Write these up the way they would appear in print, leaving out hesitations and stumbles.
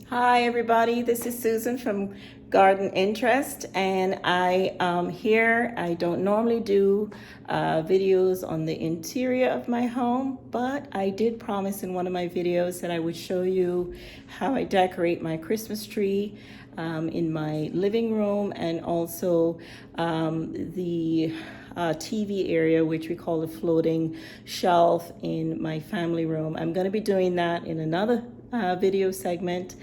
Hi, everybody. This is Susan from Garden Interest, and I am here. I don't normally do videos on the interior of my home, but I did promise in one of my videos that I would show you how I decorate my Christmas tree in my living room and also the TV area, which we call the floating shelf in my family room. I'm going to be doing that in another video segment,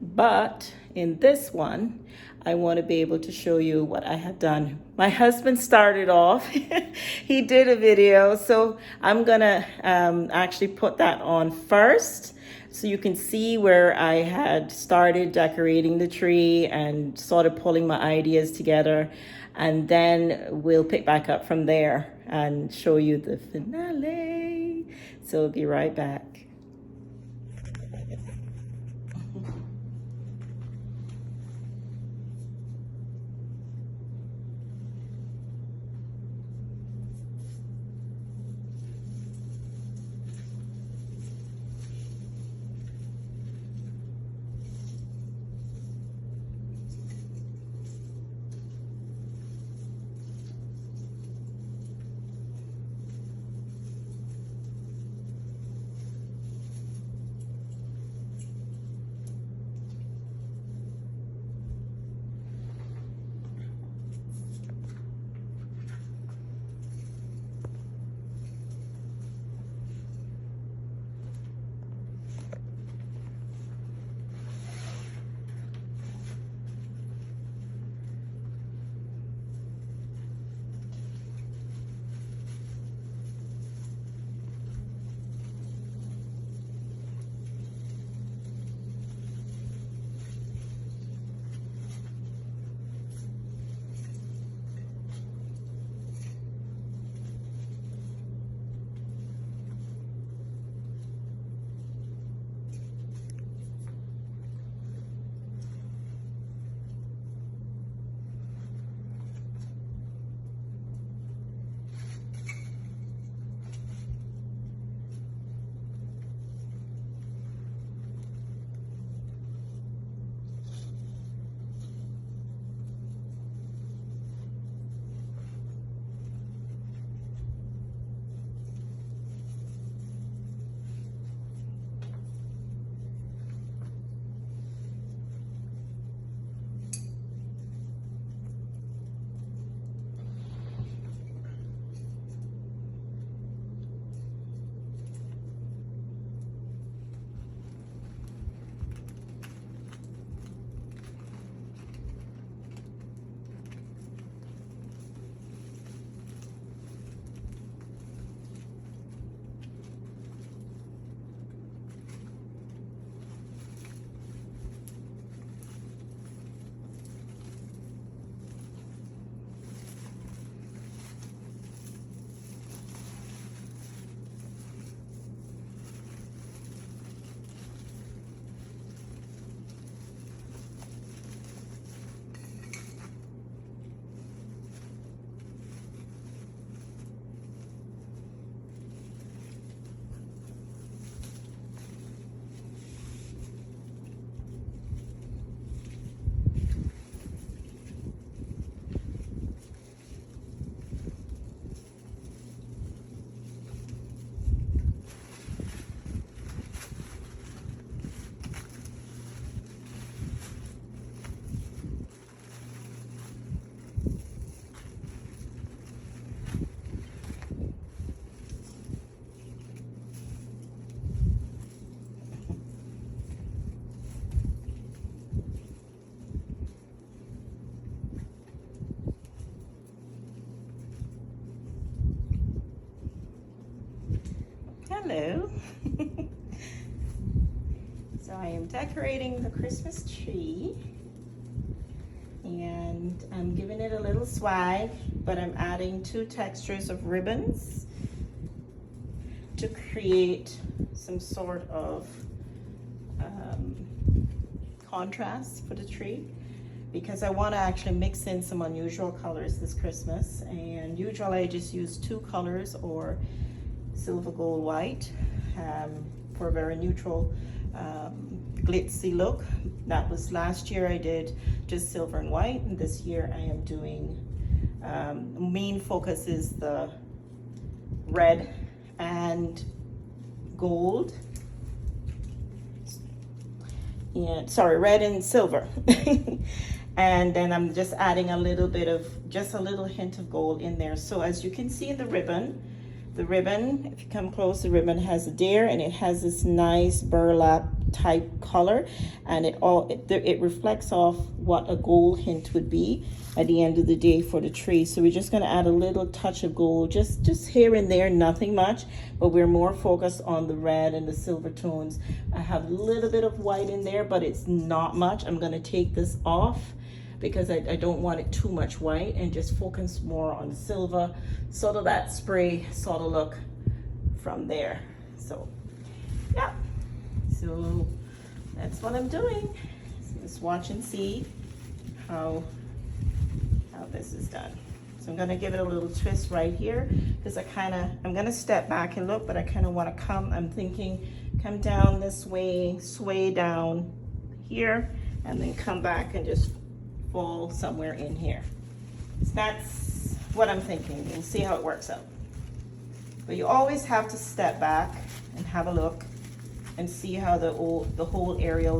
but in this one, I want to be able to show you what I have done. My husband started off, he did a video, so I'm gonna actually put that on first so you can see where I had started decorating the tree and sort of pulling my ideas together, and then we'll pick back up from there and show you the finale. So we'll be right back. Hello. So I am decorating the Christmas tree and I'm giving it a little swag, but I'm adding two textures of ribbons to create some sort of contrast for the tree, because I want to actually mix in some unusual colors this Christmas. And usually I just use two colors or silver gold white for a very neutral glitzy look. That was last year I did just silver and white, and this year I am doing, main focus is the red and gold. And sorry, red and silver. And then I'm just adding a little bit of, just a little hint of gold in there. So as you can see in the ribbon, if you come close, the ribbon has a deer and it has this nice burlap type color, and it reflects off what a gold hint would be at the end of the day for the tree. So we're just gonna add a little touch of gold, just here and there, nothing much, but we're more focused on the red and the silver tones. I have a little bit of white in there, but it's not much. I'm gonna take this off because I don't want it too much white, and just focus more on silver, sort of that spray sort of look from there. So yeah, so that's what I'm doing. So just watch and see how this is done. So I'm gonna give it a little twist right here, because I'm gonna step back and look, but I kind of want to I'm thinking come down this way, sway down here, and then come back and just fall somewhere in here. So that's what I'm thinking. We'll see how it works out. But you always have to step back and have a look and see how the whole area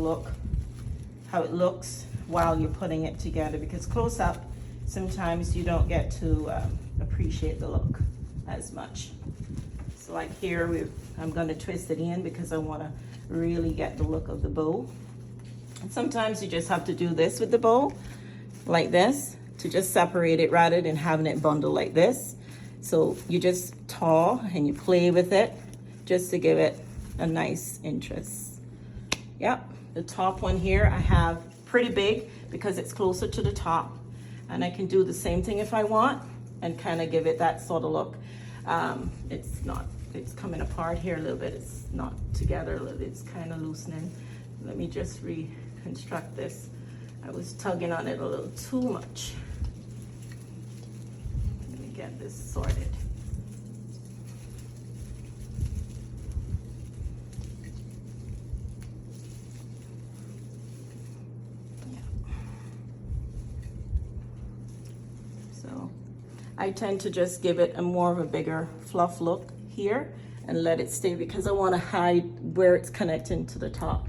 how it looks while you're putting it together, because close up sometimes you don't get to appreciate the look as much. So like here, I'm going to twist it in because I want to really get the look of the bow. And sometimes you just have to do this with the bow, like this, to just separate it rather than having it bundled like this. So you just taw and you play with it just to give it a nice interest. Yep, the top one here I have pretty big because it's closer to the top, and I can do the same thing if I want and kind of give it that sort of look. It's coming apart here a little bit. It's not together, it's kind of loosening. Let me just reconstruct this. I was tugging on it a little too much. Let me get this sorted. Yeah. So I tend to just give it more of a bigger fluff look here and let it stay, because I want to hide where it's connecting to the top,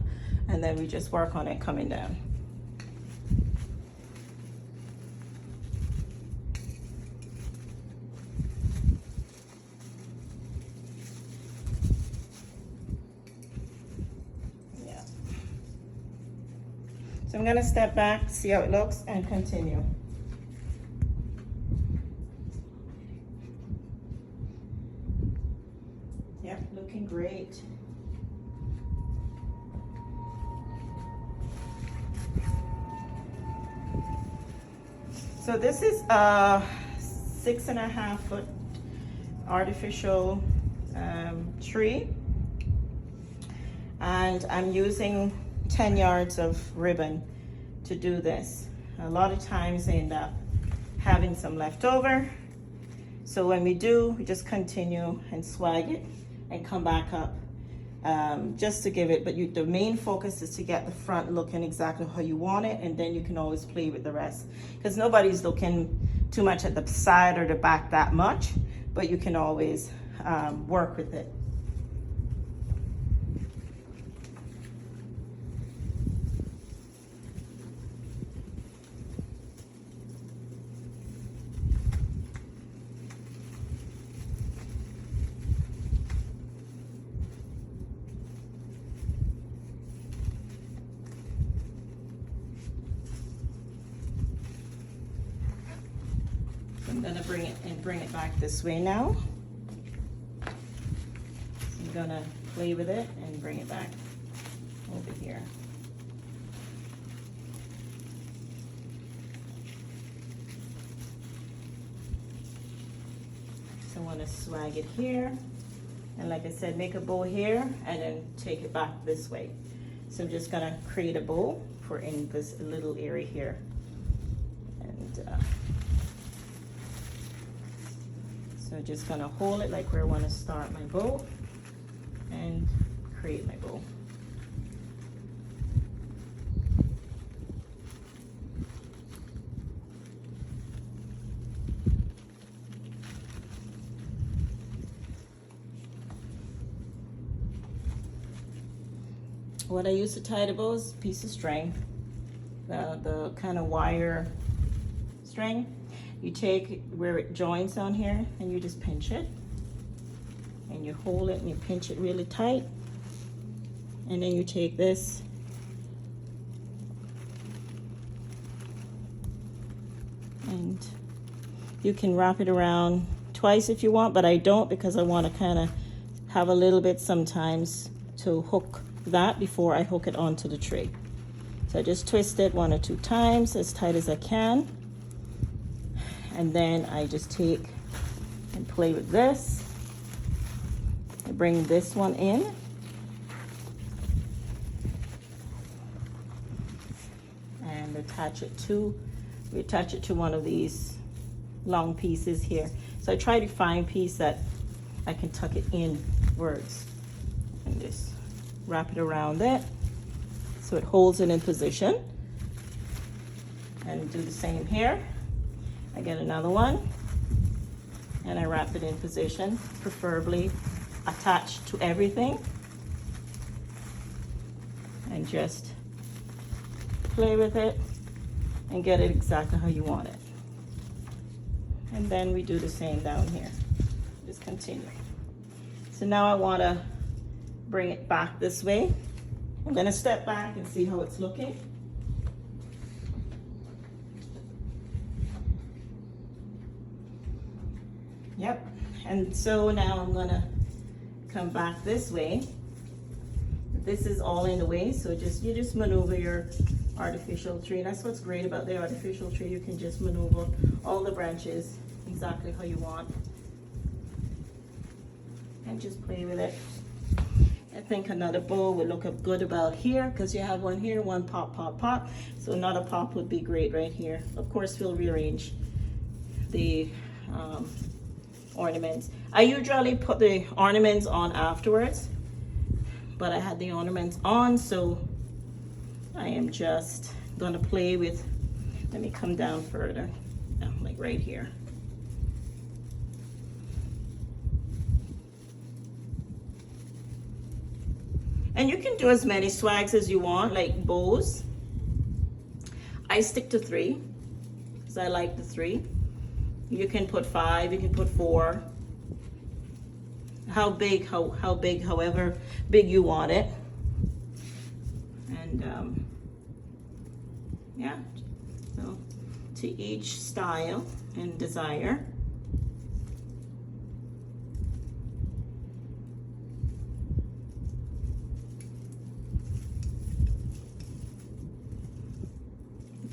and then we just work on it coming down. Yeah. So I'm going to step back, see how it looks, and continue. Yep, looking great. So this is a 6.5 foot artificial tree, and I'm using 10 yards of ribbon to do this. A lot of times I end up having some left over, so when we do, we just continue and swag it and come back up, just to give it, but the main focus is to get the front looking exactly how you want it, and then you can always play with the rest, because nobody's looking too much at the side or the back that much, but you can always work with it. I'm gonna bring it back this way now. I'm gonna play with it and bring it back over here. So I want to swag it here, and like I said, make a bow here and then take it back this way. So I'm just gonna create a bow for in this little area here, and so just gonna hold it like where I want to start my bow and create my bow. What I use to tie the bow is a piece of string, the kind of wire string. You take where it joins on here and you just pinch it, and you hold it and you pinch it really tight, and then you take this and you can wrap it around twice if you want, but I don't, because I want to kind of have a little bit sometimes to hook that before I hook it onto the tree. So I just twist it 1 or 2 times as tight as I can, and then I just take and play with this. I bring this one in, and attach it to, we attach it to one of these long pieces here. So I try to find a piece that I can tuck it inwards, and just wrap it around it so it holds it in position. And do the same here. I get another one and I wrap it in position, preferably attached to everything, and just play with it and get it exactly how you want it. And then we do the same down here. Just continue. So now I want to bring it back this way. I'm going to step back and see how it's looking. Yep. And so now I'm going to come back this way. This is all in the way, so you just maneuver your artificial tree. That's what's great about the artificial tree. You can just maneuver all the branches exactly how you want and just play with it. I think another bow would look good about here, because you have one here, one pop, pop, pop. So another pop would be great right here. Of course, we'll rearrange the ornaments. I usually put the ornaments on afterwards, but I had the ornaments on, so I am just gonna play with, let me come down further, like right here. And you can do as many swags as you want, like bows. I stick to 3, because I like the 3. You can put 5, you can put 4. How big, however big you want it. And yeah, so to each style and desire.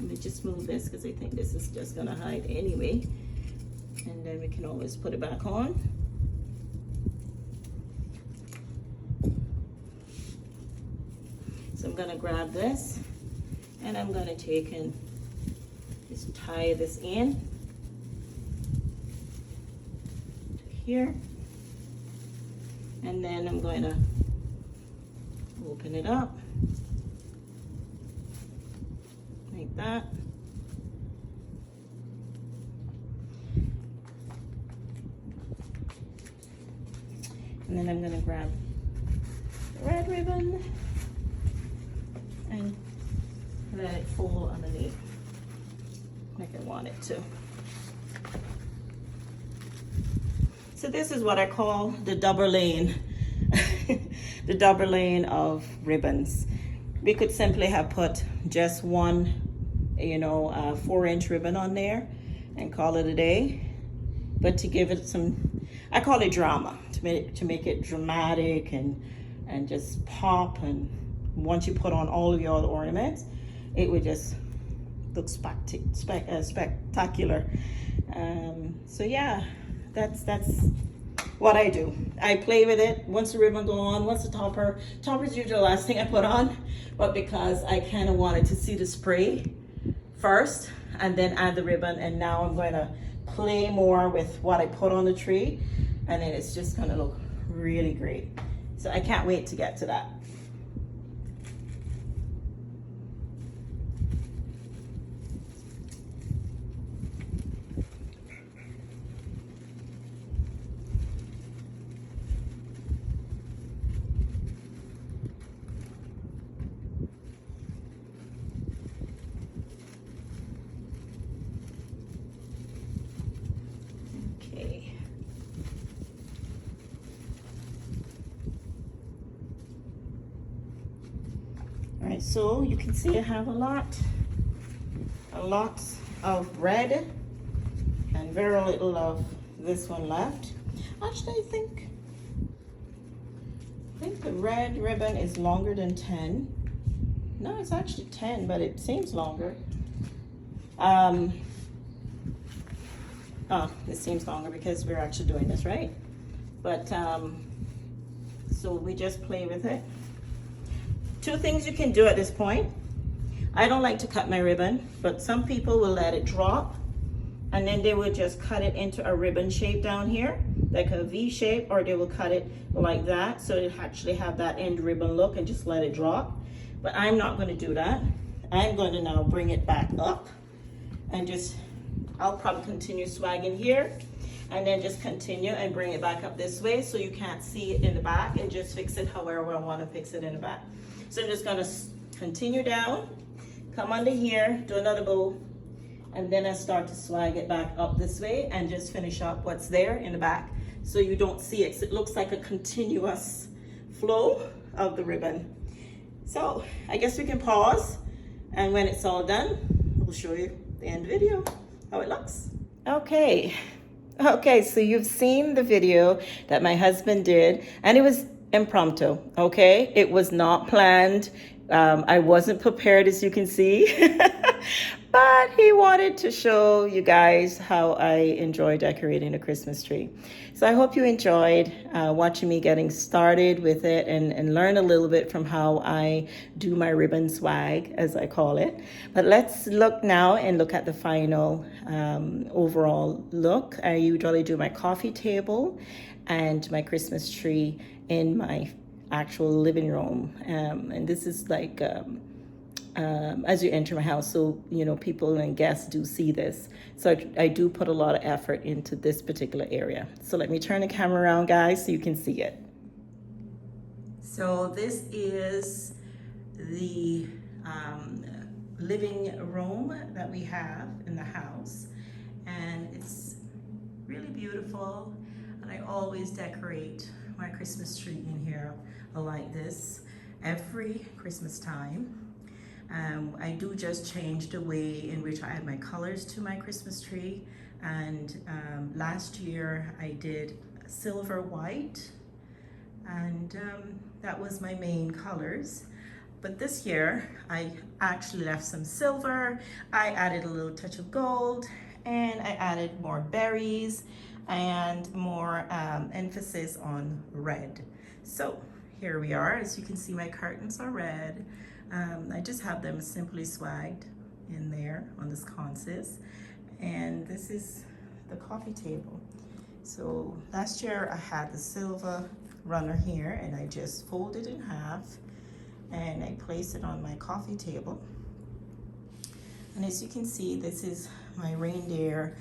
Let me just move this, because I think this is just gonna hide anyway. And then we can always put it back on. So I'm gonna grab this, and I'm gonna take and just tie this in here. And then I'm going to open it up like that. And then I'm going to grab the red ribbon and let it fall underneath like I want it to. So this is what I call the double lane, the double lane of ribbons. We could simply have put just one, 4-inch ribbon on there and call it a day. But to give it some, I call it drama, to make it dramatic and just pop. And once you put on all of your other ornaments, it would just look spectacular. So yeah, that's what I do. I play with it. Once the ribbon go on, once the topper is usually the last thing I put on, but because I kind of wanted to see the spray first and then add the ribbon, and now I'm going to play more with what I put on the tree, and then it's just going to look really great. So I can't wait to get to that. All right, so you can see I have a lot of red and very little of this one left. Actually, I think the red ribbon is longer than 10. No, it's actually 10, but it seems longer. Oh, this seems longer because we're actually doing this, right? But, so we just play with it. Two things you can do at this point. I don't like to cut my ribbon, but some people will let it drop and then they will just cut it into a ribbon shape down here, like a V shape, or they will cut it like that so it actually have that end ribbon look and just let it drop. But I'm not going to do that. I'm going to now bring it back up and just, I'll probably continue swagging here and then just continue and bring it back up this way so you can't see it in the back, and just fix it however I want to fix it in the back. So I'm just going to continue down, come under here, do another bow, and then I start to swag it back up this way and just finish up what's there in the back so you don't see it. So it looks like a continuous flow of the ribbon. So I guess we can pause, and when it's all done, we'll show you the end video, how it looks. Okay, so you've seen the video that my husband did, and it was impromptu, okay? It was not planned. I wasn't prepared, as you can see. But he wanted to show you guys how I enjoy decorating a Christmas tree. So I hope you enjoyed watching me getting started with it and learn a little bit from how I do my ribbon swag, as I call it. But let's look now and look at the final overall look. I usually do my coffee table and my Christmas tree in my actual living room. And this is like... as you enter my house, so you know people and guests do see this. So I do put a lot of effort into this particular area. So let me turn the camera around, guys, so you can see it. So this is the living room that we have in the house, and it's really beautiful. And I always decorate my Christmas tree in here like this every Christmas time. I do just change the way in which I add my colors to my Christmas tree, and last year I did silver white, and that was my main colors. But this year I actually left some silver, I added a little touch of gold, and I added more berries and more emphasis on red. So here we are. As you can see, my curtains are red. I just have them simply swagged in there on the sconces. And this is the coffee table. So last year I had the silver runner here, and I just fold it in half and I place it on my coffee table. And as you can see, this is my reindeer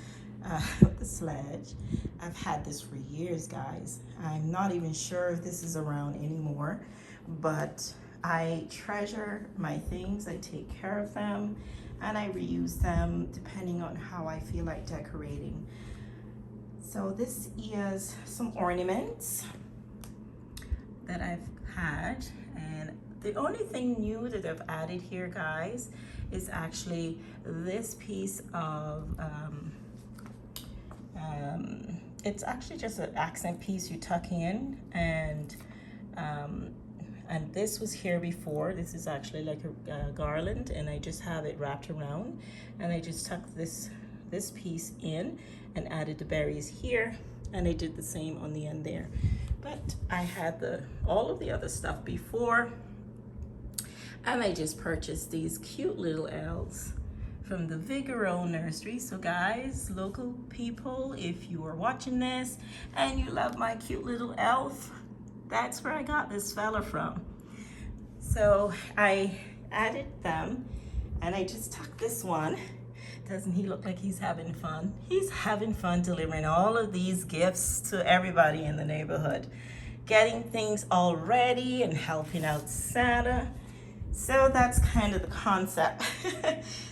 with the sledge. I've had this for years, guys. I'm not even sure if this is around anymore, but I treasure my things, I take care of them, and I reuse them depending on how I feel like decorating. So this is some ornaments that I've had, and the only thing new that I've added here, guys, is actually this piece of, it's actually just an accent piece you tuck in, and this was here before. This is actually like a garland, and I just have it wrapped around, and I just tucked this piece in and added the berries here, and I did the same on the end there. But I had all of the other stuff before, and I just purchased these cute little elves from the Vigoro Nursery. So guys, local people, if you are watching this and you love my cute little elf, that's where I got this fella from. So I added them, and I just tucked this one. Doesn't he look like he's having fun? He's having fun delivering all of these gifts to everybody in the neighborhood, getting things all ready and helping out Santa. So that's kind of the concept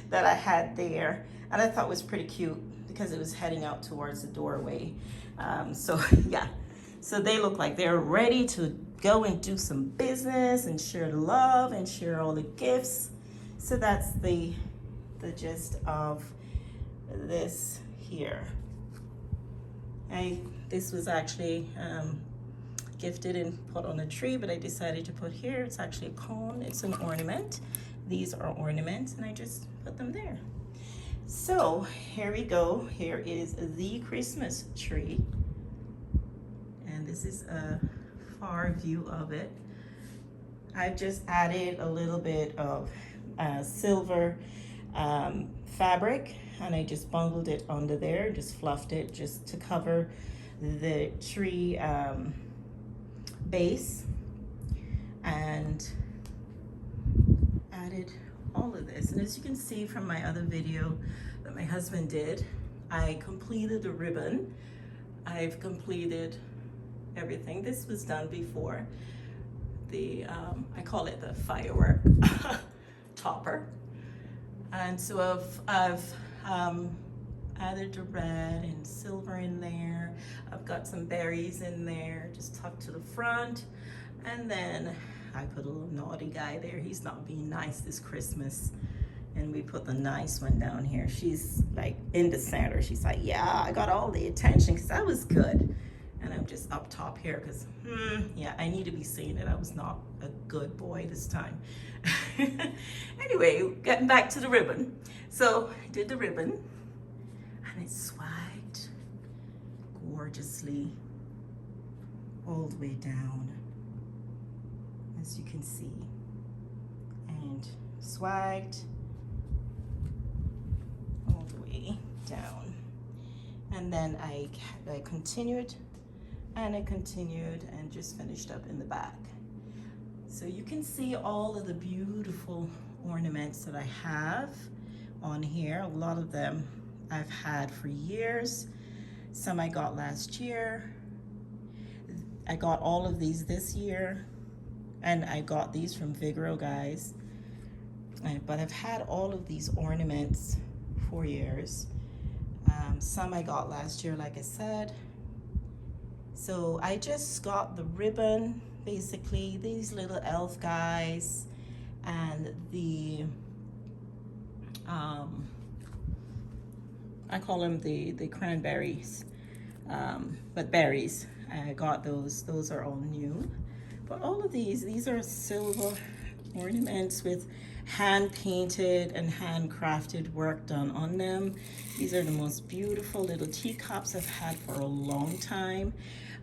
that I had there, and I thought was pretty cute because it was heading out towards the doorway. So yeah. So they look like they're ready to go and do some business and share the love and share all the gifts. So that's the gist of this here. This was actually gifted and put on a tree, but I decided to put here. It's actually a cone. It's an ornament. These are ornaments, and I just put them there. So here we go. Here is the Christmas tree, and this is a far view of it. I've just added a little bit of silver fabric, and I just bungled it under there, just fluffed it just to cover the tree base, and added all of this. And as you can see from my other video that my husband did, I completed the ribbon. I've completed everything. This was done before the I call it the firework topper. And so I've added the red and silver in there. I've got some berries in there, just tucked to the front. And then I put a little naughty guy there. He's not being nice this Christmas. And we put the nice one down here. She's like in the center. She's like, yeah, I got all the attention because I was good. And I'm just up top here because, yeah, I need to be seen that I was not a good boy this time. Anyway, getting back to the ribbon. So I did the ribbon, and it swagged gorgeously all the way down, as you can see, and swagged all the way down. And then I continued, and I continued and just finished up in the back. So you can see all of the beautiful ornaments that I have on here. A lot of them I've had for years. Some I got last year. I got all of these this year, and I got these from Vigoro, guys. But I've had all of these ornaments for years. Some I got last year, like I said. So I just got the ribbon, basically these little elf guys, and the I call them the cranberries, but berries. I got those are all new. But all of these are silver ornaments with hand painted and handcrafted work done on them. These are the most beautiful little teacups I've had for a long time.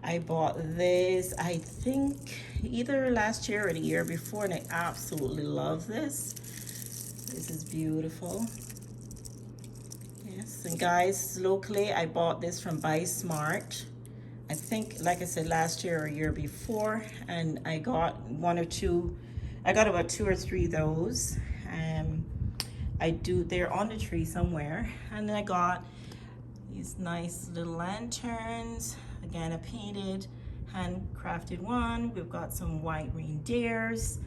I bought this, I think, either last year or the year before, and I absolutely love this. This is beautiful. Yes, and guys, locally, I bought this from Buy Smart. I think, like I said, last year or a year before, and I got one or two. I got about 2 or 3 of those. They're on the tree somewhere. And then I got these nice little lanterns. Again, a painted, handcrafted one. We've got some white reindeers.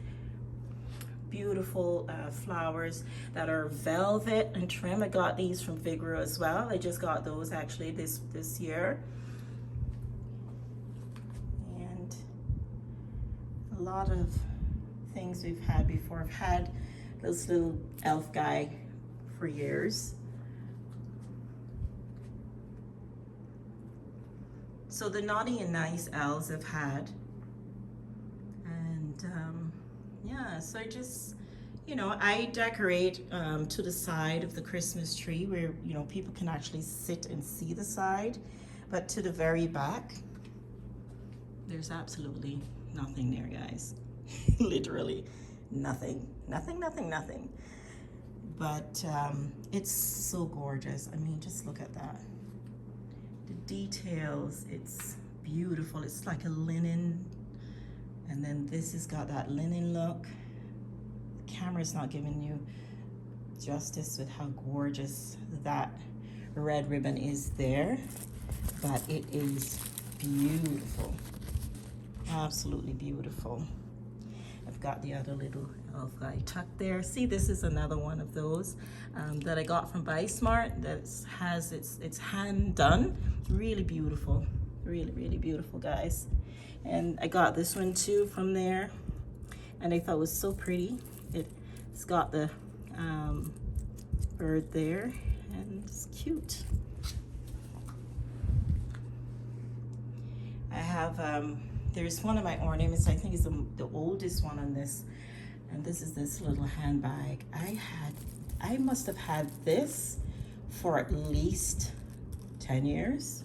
Beautiful flowers that are velvet and trim. I got these from Vigoro as well. I just got those actually this year. And a lot of things we've had before. I've had this little elf guy for years. So the naughty and nice elves I've had. And yeah, so I just, I decorate to the side of the Christmas tree where, people can actually sit and see the side. But to the very back, there's absolutely nothing there, guys. Literally nothing. But it's so gorgeous. I mean, just look at that. The details, it's beautiful. It's like a linen, and then this has got that linen look. The camera's not giving you justice with how gorgeous that red ribbon is there, but it is beautiful. Absolutely beautiful. I've got the other little elf guy tucked there. See, this is another one of those that I got from Buy Smart that has it's hand done. Really beautiful, really beautiful, guys. And I got this one too from there, and I thought it was so pretty. It's got the bird there, and it's cute. I have, there's one of my ornaments, I think is the oldest one on this, and this is this little handbag. I must have had this for at least 10 years.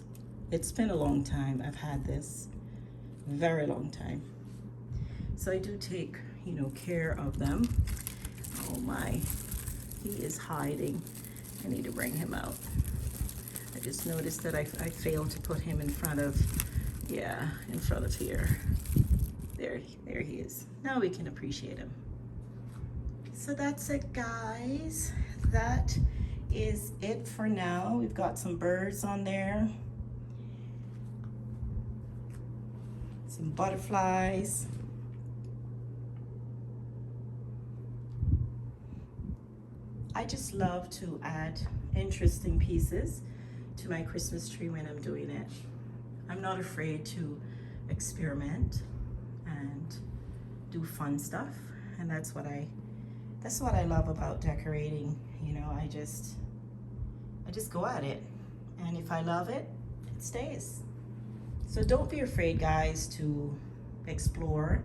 It's been a long time I've had this, very long time. So I do take, you know, care of them. Oh my, he is hiding. I need to bring him out. I just noticed that I failed to put him in front of, yeah, in front of here. There he is. Now we can appreciate him. So that's it, guys. That is it for now. We've got some birds on there, some butterflies. I just love to add interesting pieces to my Christmas tree when I'm doing it. I'm not afraid to experiment and do fun stuff, and that's what I love about decorating. You know, I just go at it, and if I love it, it stays. So don't be afraid, guys, to explore.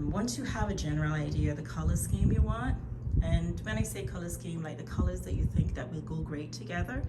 Once you have a general idea of the color scheme you want, and when I say color scheme, like the colors that you think that will go great together,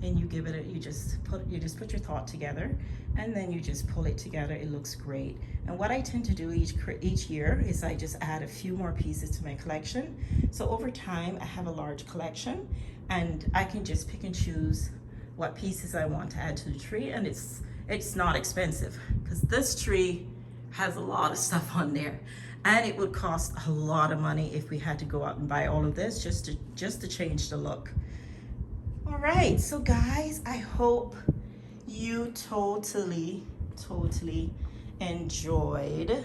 and you give it you just put your thought together, and then you just pull it together. It looks great. And what I tend to do each year is I just add a few more pieces to my collection. So over time, I have a large collection, and I can just pick and choose what pieces I want to add to the tree, and it's not expensive, because this tree has a lot of stuff on there, and it would cost a lot of money if we had to go out and buy all of this just to change the look. All right, so guys, I hope you totally enjoyed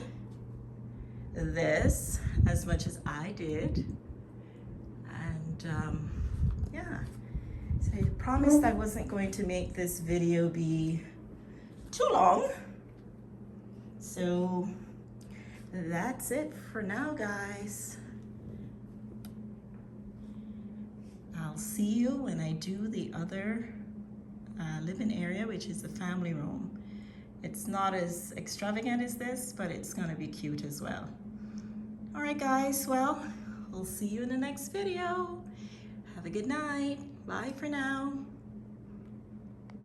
this as much as I did. And yeah, so I promised I wasn't going to make this video be too long. So that's it for now, guys. I'll see you when I do the other living area, which is the family room. It's not as extravagant as this, but it's gonna be cute as well. All right, guys, well, we'll see you in the next video. Have a good night. Bye for now.